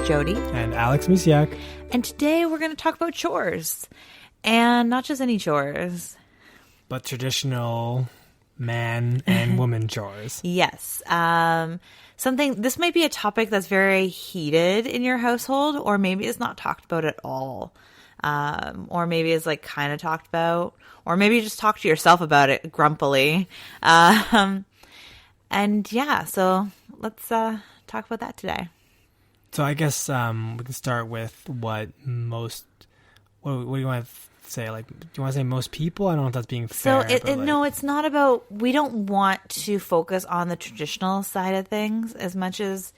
Jody. And Alex Misiak. And today we're going to talk about chores. And not just any chores. But traditional man and woman chores. Yes. This might be a topic that's very heated in your household, or maybe it's not talked about at all. Or maybe it's like kind of talked about, or maybe you just talk to yourself about it grumpily. And yeah, so let's talk about that today. So I guess we can start with what do you want to say? Like, do you want to say most people? I don't know if that's being fair. No, it's not about, we don't want to focus on the traditional side of things as much as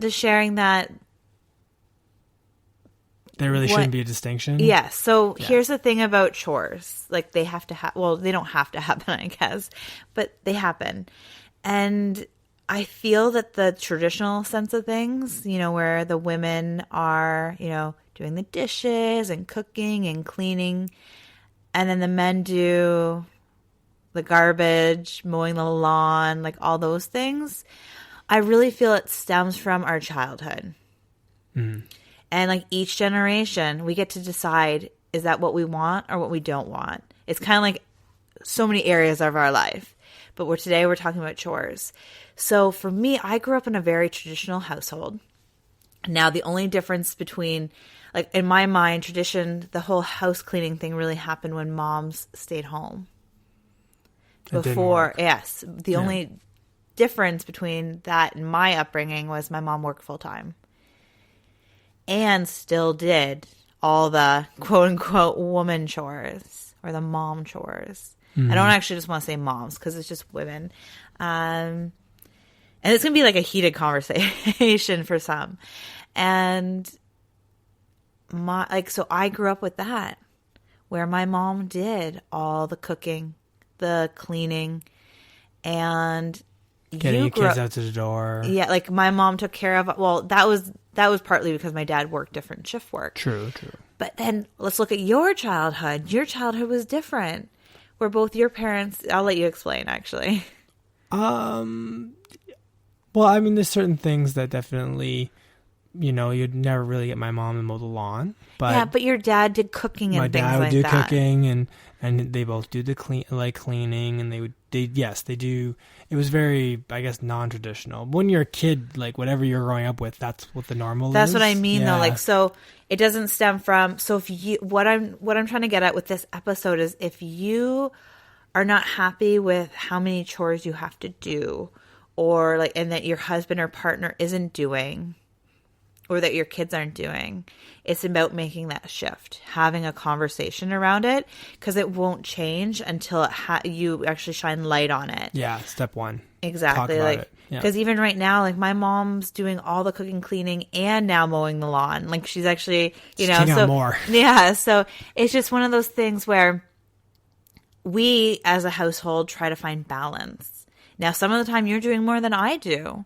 the sharing that there really shouldn't be a distinction. Yes. So here's the thing about chores. Like they have to they don't have to happen, I guess, but they happen. And I feel that the traditional sense of things, where the women are, doing the dishes and cooking and cleaning, and then the men do the garbage, mowing the lawn, like all those things. I really feel it stems from our childhood. Mm. And like each generation, we get to decide, is that what we want or what we don't want? It's kind of like so many areas of our life. But today we're talking about chores. So for me, I grew up in a very traditional household. Now, the only difference between, like in my mind, tradition, the whole house cleaning thing really happened when moms stayed home. Yes. The only difference between that and my upbringing was my mom worked full time. And still did all the quote-unquote woman chores or the mom chores. Mm-hmm. I don't actually just want to say moms because it's just women. And it's going to be like a heated conversation for some. And so I grew up with that where my mom did all the cooking, the cleaning, and getting your kids out to the door. Yeah, like my mom took care of. Well, that was partly because my dad worked different shift work. True. But then let's look at your childhood. Your childhood was different. Where both your parents, I'll let you explain actually. Well, I mean, there's certain things that definitely, you'd never really get my mom to mow the lawn. But yeah, but your dad did cooking and things like that. My dad would do cooking and they both do the cleaning, and they do. It was very, I guess, non-traditional. When you're a kid, like whatever you're growing up with, that's what the normal is. That's what I mean though. Like, so it doesn't stem from, so if you, what I'm trying to get at with this episode is if you are not happy with how many chores you have to do, or like, and that your husband or partner isn't doing, or that your kids aren't doing, it's about making that shift, having a conversation around it, because it won't change until you actually shine light on it. Yeah, step one. Exactly. Talk about it. Because even right now, like my mom's doing all the cooking, cleaning, and now mowing the lawn. Like she's actually, taking on more. Yeah. So it's just one of those things where we as a household try to find balance. Now, some of the time you're doing more than I do.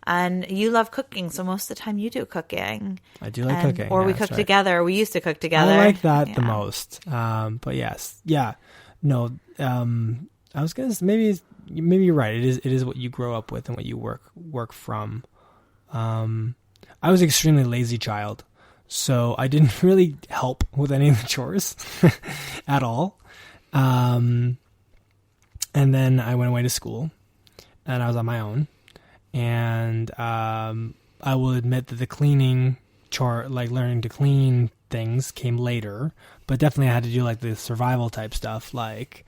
And you love cooking, so most of the time you do cooking. I do like cooking. Or we cook together. We used to cook together. I like that the most. But yes. Yeah. No. I was going to maybe you're right. It is what you grow up with and what you work from. I was an extremely lazy child, so I didn't really help with any of the chores at all. And then I went away to school, and I was on my own. And I will admit that the cleaning chore, like learning to clean things, came later. But definitely I had to do like the survival type stuff, like,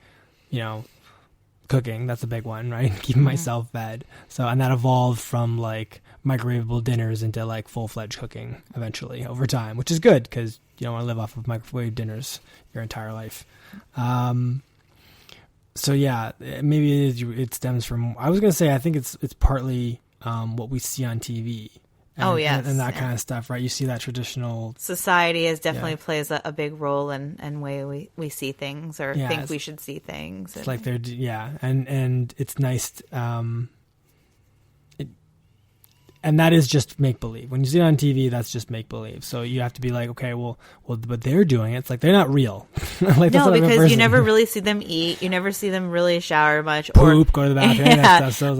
cooking. That's a big one, right? Keeping myself fed. So, and that evolved from like microwavable dinners into like full-fledged cooking eventually over time, which is good because you don't want to live off of microwave dinners your entire life. So yeah, maybe it stems from, I was going to say, I think it's partly what we see on TV. And that kind of stuff, right? You see that traditional society definitely plays a big role in way we see things or think we should see things. It's like and it's nice. And that is just make believe. When you see it on TV, that's just make believe. So you have to be like, okay, well, but they're doing it. It's like they're not real. Like, no, because you never really see them eat. You never see them really shower much. Poop, go to the bathroom. Yeah. So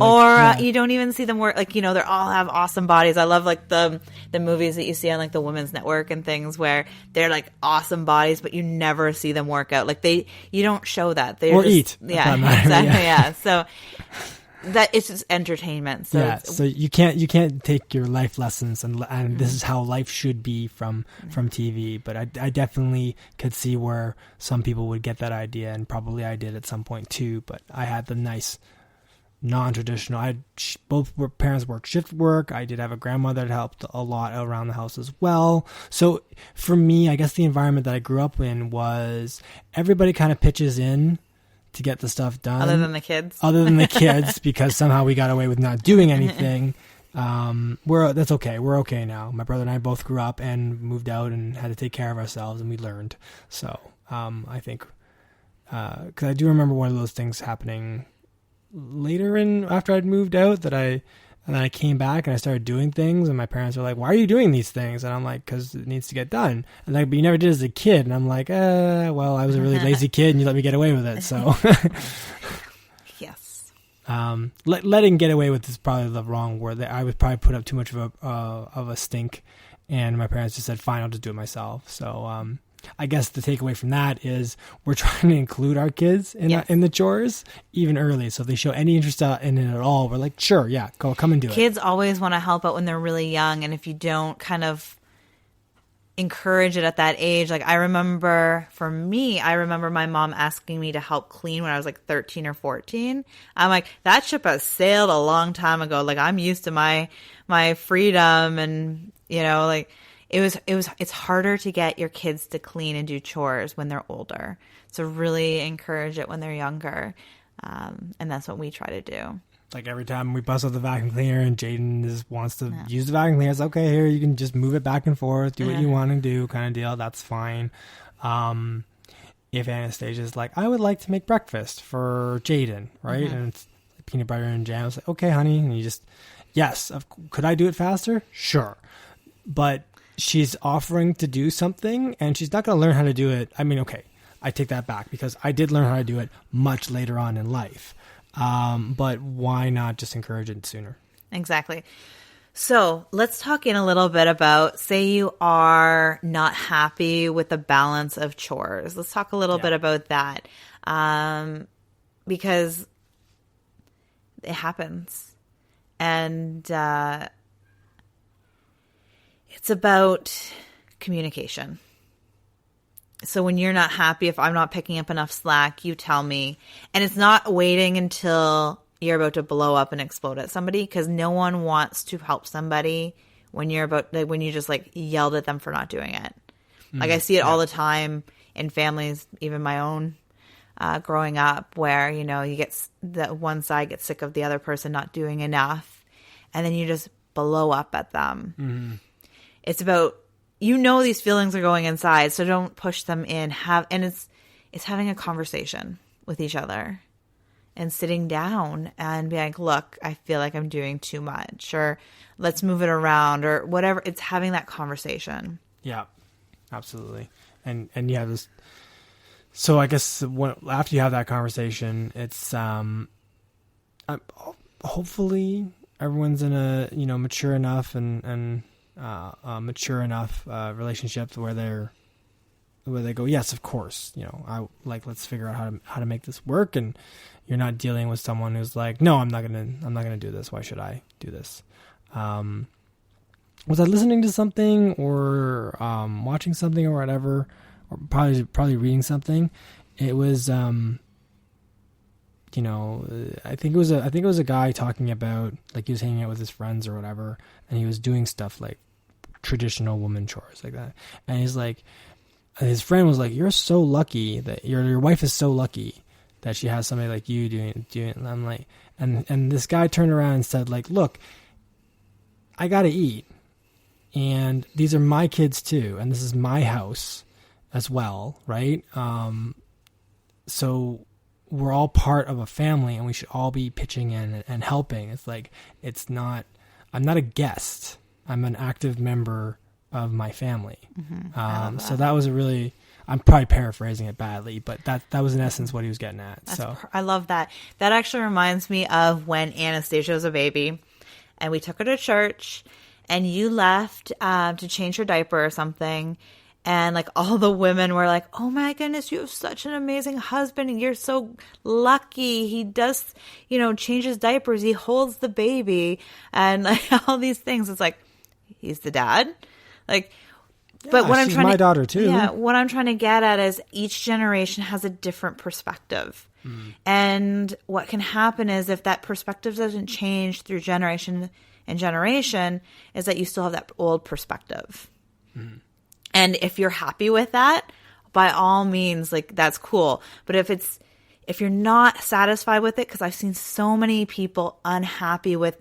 You don't even see them work. Like, they all have awesome bodies. I love like the movies that you see on like the Women's Network and things where they're like awesome bodies, but you never see them work out. Like you don't show that. Eat. Yeah, exactly. Yeah. So that it's just entertainment. So so you can't take your life lessons and this is how life should be from TV. But I definitely could see where some people would get that idea, and probably I did at some point too. But I had the nice non-traditional. Both parents worked shift work. I did have a grandmother that helped a lot around the house as well. So for me, I guess the environment that I grew up in was everybody kind of pitches in to get the stuff done. Other than the kids, because somehow we got away with not doing anything. That's okay. We're okay now. My brother and I both grew up and moved out and had to take care of ourselves, and we learned. So I think because I do remember one of those things happening later after I'd moved out and then I came back and I started doing things, and my parents were like, "Why are you doing these things?" And I'm like, "Because it needs to get done." And like, "But you never did as a kid." And I'm like, well, I was a really lazy kid and you let me get away with it. So yes. Letting get away with is probably the wrong word. I would probably put up too much of a stink, and my parents just said, "Fine, I'll just do it myself." So I guess the takeaway from that is we're trying to include our kids in the chores even early. So if they show any interest in it at all, we're like, sure, yeah, come and do it. Kids always want to help out when they're really young. And if you don't kind of encourage it at that age, like I remember my mom asking me to help clean when I was like 13 or 14. I'm like, that ship has sailed a long time ago. Like I'm used to my freedom, and like, it's harder to get your kids to clean and do chores when they're older. So really encourage it when they're younger. And that's what we try to do. Like every time we bust out the vacuum cleaner and Jaden wants to use the vacuum cleaner, it's okay, here, you can just move it back and forth, do what you want to do kind of deal. That's fine. If Anastasia's like, I would like to make breakfast for Jaden, right? And it's peanut butter and jam. It's like, okay, honey. And you just, yes. Could I do it faster? Sure. But she's offering to do something and she's not going to learn how to do it. I mean, okay, I take that back because I did learn how to do it much later on in life. But why not just encourage it sooner? Exactly. So let's talk in a little bit about, say you are not happy with the balance of chores. Let's talk a little bit about that. Because it happens. And, it's about communication. So when you're not happy, if I'm not picking up enough slack, you tell me. And it's not waiting until you're about to blow up and explode at somebody, because no one wants to help somebody when when you just like yelled at them for not doing it. Like I see it all the time in families, even my own, growing up, where, you get the one side gets sick of the other person not doing enough, and then you just blow up at them. Mm-hmm. It's about, these feelings are going inside, so don't push them in. It's having a conversation with each other and sitting down and be like, look, I feel like I'm doing too much, or let's move it around, or whatever. It's having that conversation. Yeah, absolutely. And you have this. So I guess after you have that conversation, it's hopefully everyone's in a mature enough and mature enough relationships where they go, yes, of course, let's figure out how to make this work, and you're not dealing with someone who's like, no, I'm not gonna do this. Why should I do this? Was I listening to something or watching something or whatever, or probably reading something? It was I think it was a guy talking about, like, he was hanging out with his friends or whatever, and he was doing stuff like traditional woman chores like that, and he's like, his friend was like, you're so lucky that your wife is so lucky that she has somebody like you doing it. And I'm like, and this guy turned around and said, like, look, I gotta eat, and these are my kids too, and this is my house as well, right? So we're all part of a family, and we should all be pitching in and helping. It's like, it's not, I'm not a guest. I'm an active member of my family. So that was a really, I'm probably paraphrasing it badly, but that was in essence what he was getting at. I love that. That actually reminds me of when Anastasia was a baby and we took her to church and you left to change her diaper or something. And like all the women were like, oh my goodness, you have such an amazing husband. And you're so lucky. He does, change his diapers. He holds the baby and like all these things. It's like, he's the dad. Like, but what I'm trying my daughter too. Yeah. What I'm trying to get at is each generation has a different perspective. And what can happen is if that perspective doesn't change through generation and generation is that you still have that old perspective. And if you're happy with that, by all means, like that's cool. But if you're not satisfied with it, because I've seen so many people unhappy with,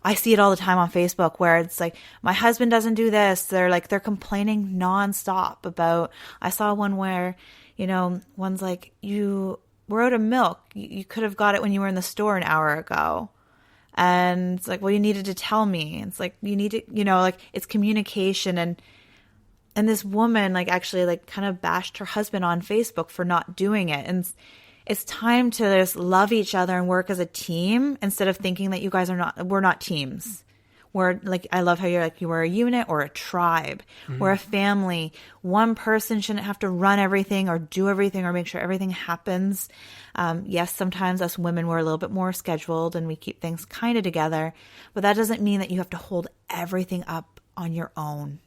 I see it all the time on Facebook where it's like, my husband doesn't do this. They're complaining nonstop about, I saw one where, one's like, you were out of milk. You could have got it when you were in the store an hour ago. And it's like, well, you needed to tell me. It's like, you need to, it's communication. And this woman kind of bashed her husband on Facebook for not doing it. And it's time to just love each other and work as a team instead of thinking that you guys we're not teams. We're like, I love how you're like, you are a unit or a tribe. We're a family. One person shouldn't have to run everything or do everything or make sure everything happens. Yes, sometimes us women, we're a little bit more scheduled and we keep things kind of together, but that doesn't mean that you have to hold everything up on your own.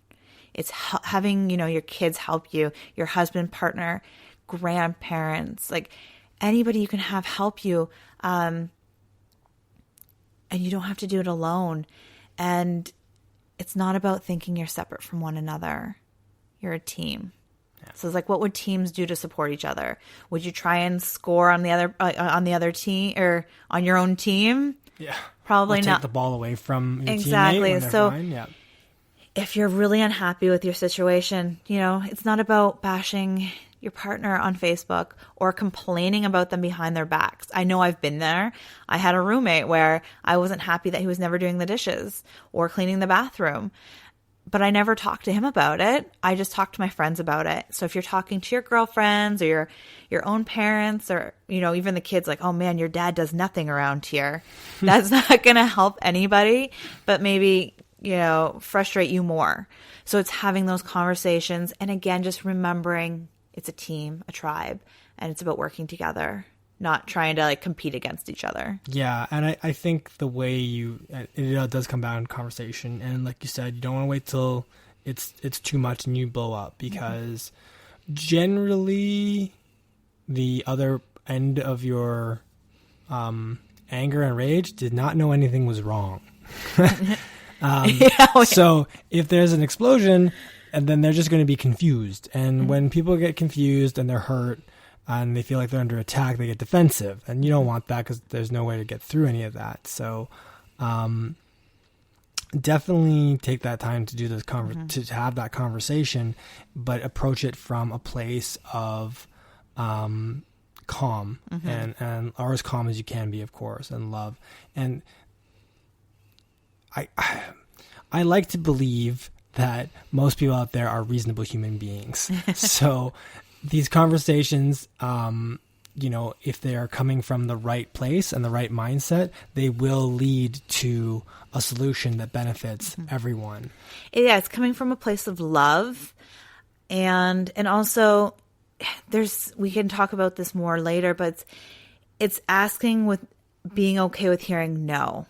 It's having, your kids help you, your husband, partner, grandparents, like anybody you can have help you. And you don't have to do it alone. And it's not about thinking you're separate from one another. You're a team. Yeah. So it's like, what would teams do to support each other? Would you try and score on the other team or on your own team? Yeah. Probably not. Take the ball away from your exactly. teammate when they're So fine. Yeah. If you're really unhappy with your situation, it's not about bashing your partner on Facebook or complaining about them behind their backs. I know I've been there. I had a roommate where I wasn't happy that he was never doing the dishes or cleaning the bathroom, but I never talked to him about it. I just talked to my friends about it. So if you're talking to your girlfriends or your own parents or, even the kids like, oh man, your dad does nothing around here. That's not going to help anybody, but maybe frustrate you more. So it's having those conversations. And again, just remembering it's a team, a tribe, and it's about working together, not trying to compete against each other. Yeah. And I think the way it does come down to conversation. And like you said, you don't want to wait till it's too much and you blow up because generally the other end of your anger and rage did not know anything was wrong. So if there's an explosion, and then they're just going to be confused. And when people get confused and they're hurt and they feel like they're under attack, they get defensive. And you don't want that because there's no way to get through any of that. So definitely take that time to do this to have that conversation, but approach it from a place of calm and or as calm as you can be, of course, and love. And I like to believe that most people out there are reasonable human beings. So these conversations, if they are coming from the right place and the right mindset, they will lead to a solution that benefits everyone. Yeah, it's coming from a place of love. And also we can talk about this more later, but it's asking with being okay with hearing no.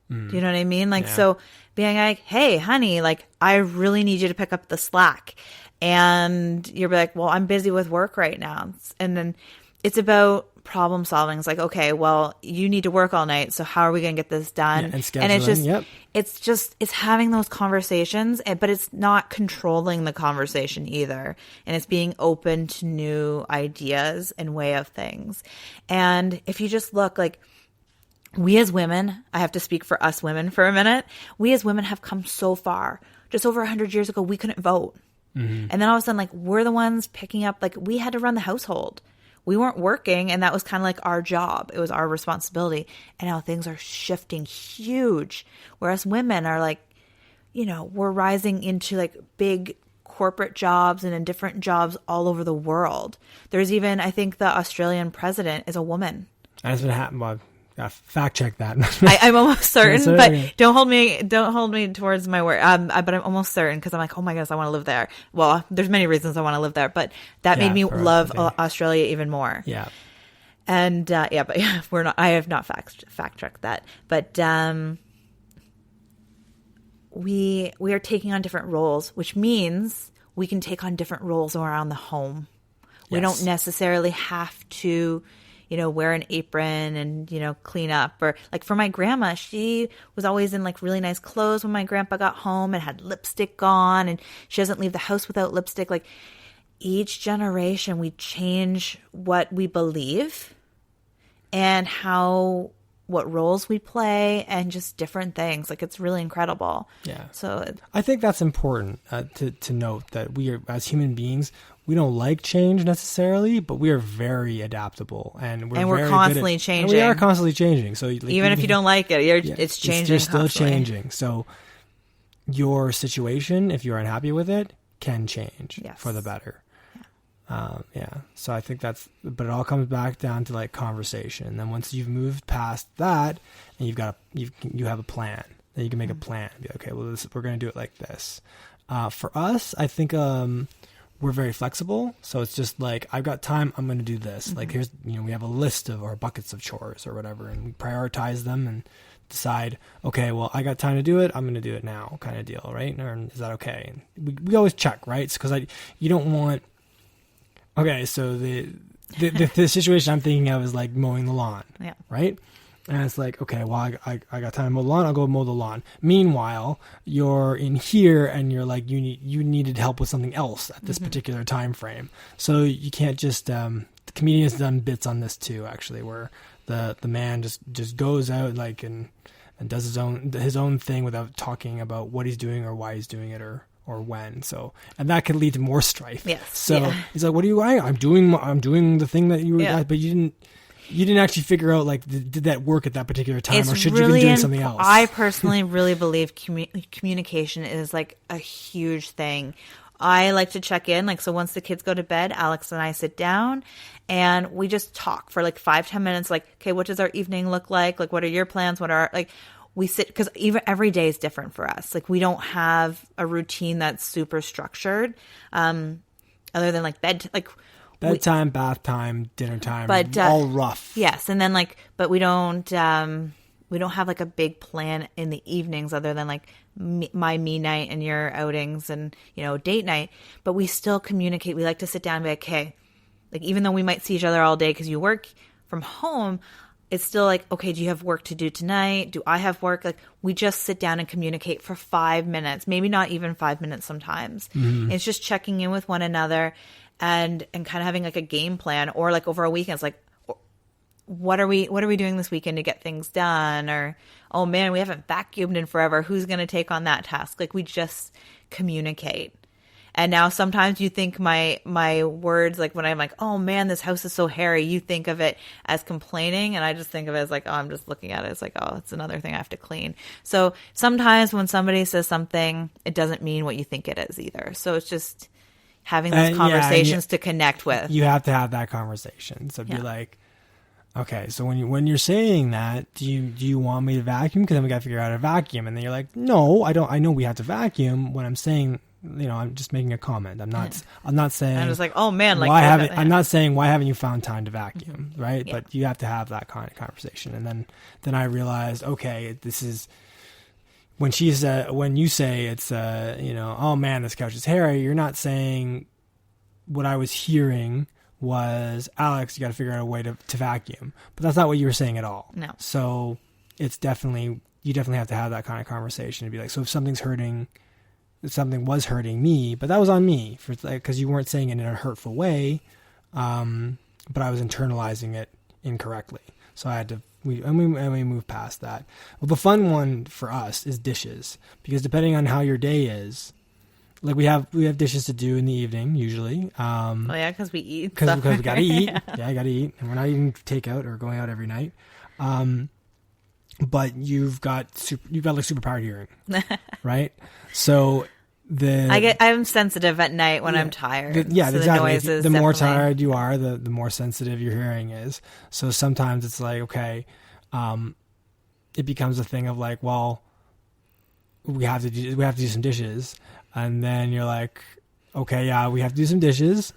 Do you know what I mean? So being like, hey, honey, I really need you to pick up the slack. And you're like, well, I'm busy with work right now. And then it's about problem solving. It's like, okay, well, you need to work all night. So how are we going to get this done? Yeah, and scheduling, it's having those conversations, but it's not controlling the conversation either. And it's being open to new ideas and way of things. And if you just look we as women, I have to speak for us women for a minute. We as women have come so far. Just over 100 years ago, we couldn't vote. And then all of a sudden, we're the ones picking up, we had to run the household. we weren't working, and that was kind of like our job. It was our responsibility. And now things are shifting huge. Whereas women are like, we're rising into like big corporate jobs and in different jobs all over the world. There's even, I think the Australian president is a woman. That's been happening. Well, fact check that. I'm almost certain, but don't hold me towards my word. But I'm almost certain because I'm like, oh my goodness, I want to live there. Well, there's many reasons I want to live there, but that made me love Australia even more. Yeah. And but we're not. I have not fact checked that, but we are taking on different roles, which means we can take on different roles around the home. Yes. We don't necessarily have to, wear an apron and, clean up. Or like for my grandma, she was always in like really nice clothes when my grandpa got home and had lipstick on, and she doesn't leave the house without lipstick. Like each generation, we change what we believe and what roles we play and just different things. Like it's really incredible. Yeah. So I think that's important to note that we are, as human beings, we don't like change necessarily, but we are very adaptable and we're constantly changing. And we are constantly changing. So like, even if you don't like it, it's changing. You're still changing. So your situation, if you're unhappy with it, can change for the better. So I think but it all comes back down to like conversation. And then once you've moved past that and you have a plan, then you can make a plan. Be okay, well, we're going to do it like this. For us, I think, we're very flexible. So it's just like, I've got time, I'm going to do this. Like here's, we have a list of our buckets of chores or whatever, and we prioritize them and decide, okay, well, I got time to do it, I'm going to do it now, kind of deal, right? Or is that okay? And we always check, right? Because you don't want. Okay, so the situation I'm thinking of is like mowing the lawn, right? And it's like, okay, well, I got time to mow the lawn, I'll go mow the lawn. Meanwhile, you're in here and you're like, you needed help with something else at this particular time frame. So you can't just, the comedian has done bits on this too, actually, where the man just goes out like and does his own thing without talking about what he's doing or why he's doing it or when. So, and that can lead to more strife. Yes. So he's like, what are you doing? I'm doing the thing that you were, but you didn't actually figure out, like, did that work at that particular time, or should you be doing something else? I personally really believe communication is like a huge thing. I like to check in. Like, so once the kids go to bed, Alex and I sit down and we just talk for like 5-10 minutes. Like, okay, what does our evening look like? Like, what are your plans? We sit, because even every day is different for us. Like, we don't have a routine that's super structured, other than like bedtime, bath time, dinner time, but all rough. Yes, and then but we don't have like a big plan in the evenings, other than like my me night and your outings and date night. But we still communicate. We like to sit down and be like, okay, like even though we might see each other all day because you work from home, it's still like, okay, do you have work to do tonight? Do I have work? Like, we just sit down and communicate for 5 minutes, maybe not even 5 minutes sometimes. Mm-hmm. It's just checking in with one another and kind of having like a game plan, or like over a weekend, it's like, what are we doing this weekend to get things done? Or, oh man, we haven't vacuumed in forever. Who's going to take on that task? Like, we just communicate. And now sometimes you think my words, like when I'm like, oh man, this house is so hairy, you think of it as complaining. And I just think of it as like, oh, I'm just looking at it. It's like, oh, it's another thing I have to clean. So sometimes when somebody says something, it doesn't mean what you think it is either. So it's just having those conversations to connect with. You have to have that conversation. So be like, okay, so when you're saying that, do you want me to vacuum? Because then we got to figure out how to vacuum. And then you're like, no, I don't. I know we have to vacuum. When I'm saying, I'm just making a comment. I'm not saying. I'm just like, oh man, like I'm not saying why haven't you found time to vacuum, right? Yeah. But you have to have that kind of conversation. And then I realized, okay, this is when you say it's oh man, this couch is hairy. You're not saying what I was hearing was, Alex, you got to figure out a way to vacuum. But that's not what you were saying at all. No. So it's you definitely have to have that kind of conversation and be like, so if something was hurting me, but that was on me because you weren't saying it in a hurtful way, but I was internalizing it incorrectly. So I had to, we moved past that. Well, the fun one for us is dishes, because depending on how your day is, like we have dishes to do in the evening usually. Oh yeah, because we eat. Because we gotta eat. Yeah, I gotta eat, and we're not eating takeout or going out every night. But you've got like superpowered hearing, right? So I'm sensitive at night when I'm tired. So exactly. The noises the more tired you are, the more sensitive your hearing is. So sometimes it's like, okay, it becomes a thing of like, well, we have to do some dishes, and then you're like, okay, yeah, we have to do some dishes.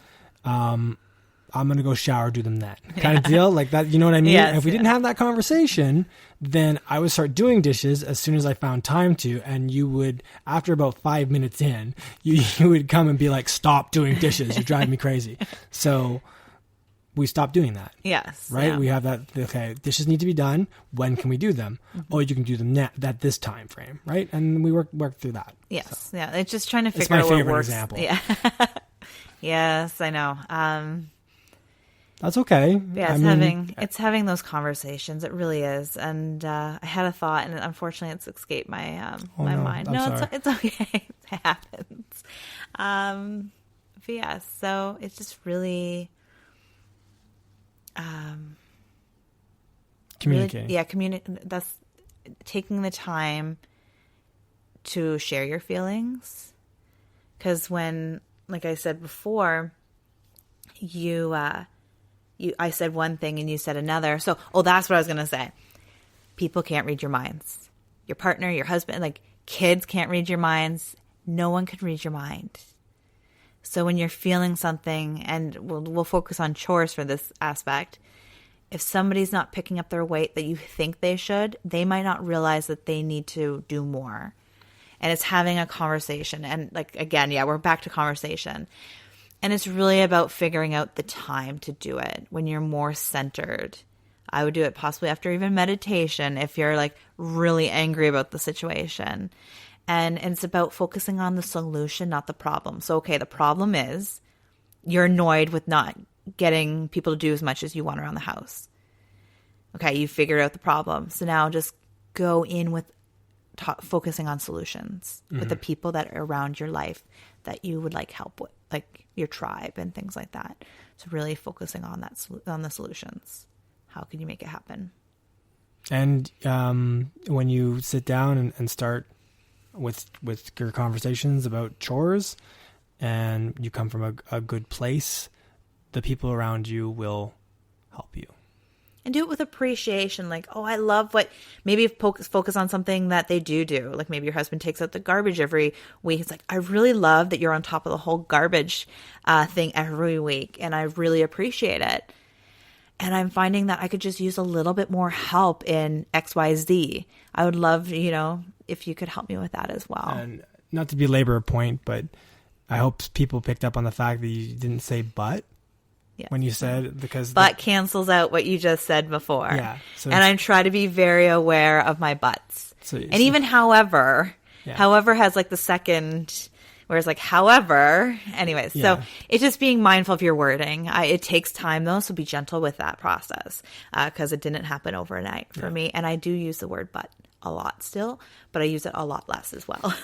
I'm going to go shower, do them then. Kind of deal like that. You know what I mean? Yes, and if we didn't have that conversation, then I would start doing dishes as soon as I found time to. And you would, after about 5 minutes in, you would come and be like, stop doing dishes. You're driving me crazy. So we stopped doing that. Yes. Right? Yeah. We have that, okay, dishes need to be done. When can we do them? Mm-hmm. Oh, you can do them at this time frame. Right? And we work through that. Yes. So. Yeah. It's just trying to figure out what works. It's my favorite example. Yeah. Yes, I know. That's okay. Yeah, it's having those conversations. It really is. And I had a thought, and unfortunately, it's escaped my mind. It's okay. It happens. But yeah, so it's just really communicating. Really, that's taking the time to share your feelings. Because when, like I said before, I said one thing and you said another. So, that's what I was going to say. People can't read your minds. Your partner, your husband, like kids can't read your minds. No one can read your mind. So when you're feeling something, and we'll focus on chores for this aspect, if somebody's not picking up their weight that you think they should, they might not realize that they need to do more. And it's having a conversation. And like, again, we're back to conversation. And it's really about figuring out the time to do it when you're more centered. I would do it possibly after even meditation if you're like really angry about the situation. And it's about focusing on the solution, not the problem. So, okay, the problem is you're annoyed with not getting people to do as much as you want around the house. Okay, you figured out the problem. So now just go in with focusing on solutions with the people that are around your life that you would like help with, like your tribe and things like that. So really focusing on that, on the solutions. How can you make it happen? And when you sit down and start with your conversations about chores, and you come from a good place, the people around you will help you. And do it with appreciation. Like, I love what, maybe focus on something that they do. Like maybe your husband takes out the garbage every week. It's like, I really love that you're on top of the whole garbage thing every week. And I really appreciate it. And I'm finding that I could just use a little bit more help in XYZ. I would love, if you could help me with that as well. And not to belabor a point, but I hope people picked up on the fact that you didn't say but. Yes. When you said, because but cancels out what you just said before. Yeah. So and I try to be very aware of my buts. Even however has like the second, where it's like, however, anyways. Yeah. So it's just being mindful of your wording. It takes time though, so be gentle with that process because it didn't happen overnight for me. And I do use the word but a lot still, but I use it a lot less as well.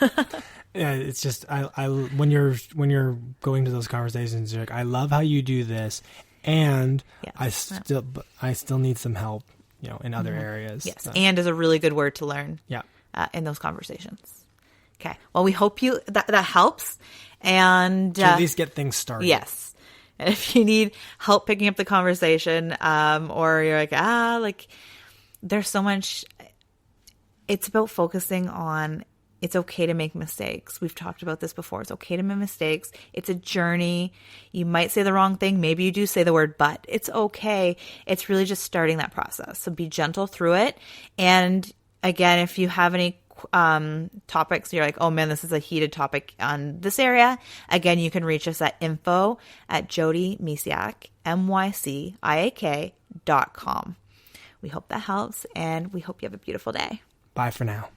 Yeah, it's just I when you're going to those conversations, you're like, I love how you do this, and yes. I still need some help, in other areas. Yes, so. And is a really good word to learn. Yeah, in those conversations. Okay, well, we hope that helps, and to at least get things started. Yes, and if you need help picking up the conversation, or you're like there's so much. It's about focusing on, it's okay to make mistakes. We've talked about this before. It's okay to make mistakes. It's a journey. You might say the wrong thing. Maybe you do say the word but. It's okay. It's really just starting that process. So be gentle through it. And again, if you have any topics, you're like, oh man, this is a heated topic on this area. Again, you can reach us at info@jodymysiak, myciak.com. We hope that helps, and we hope you have a beautiful day. Bye for now.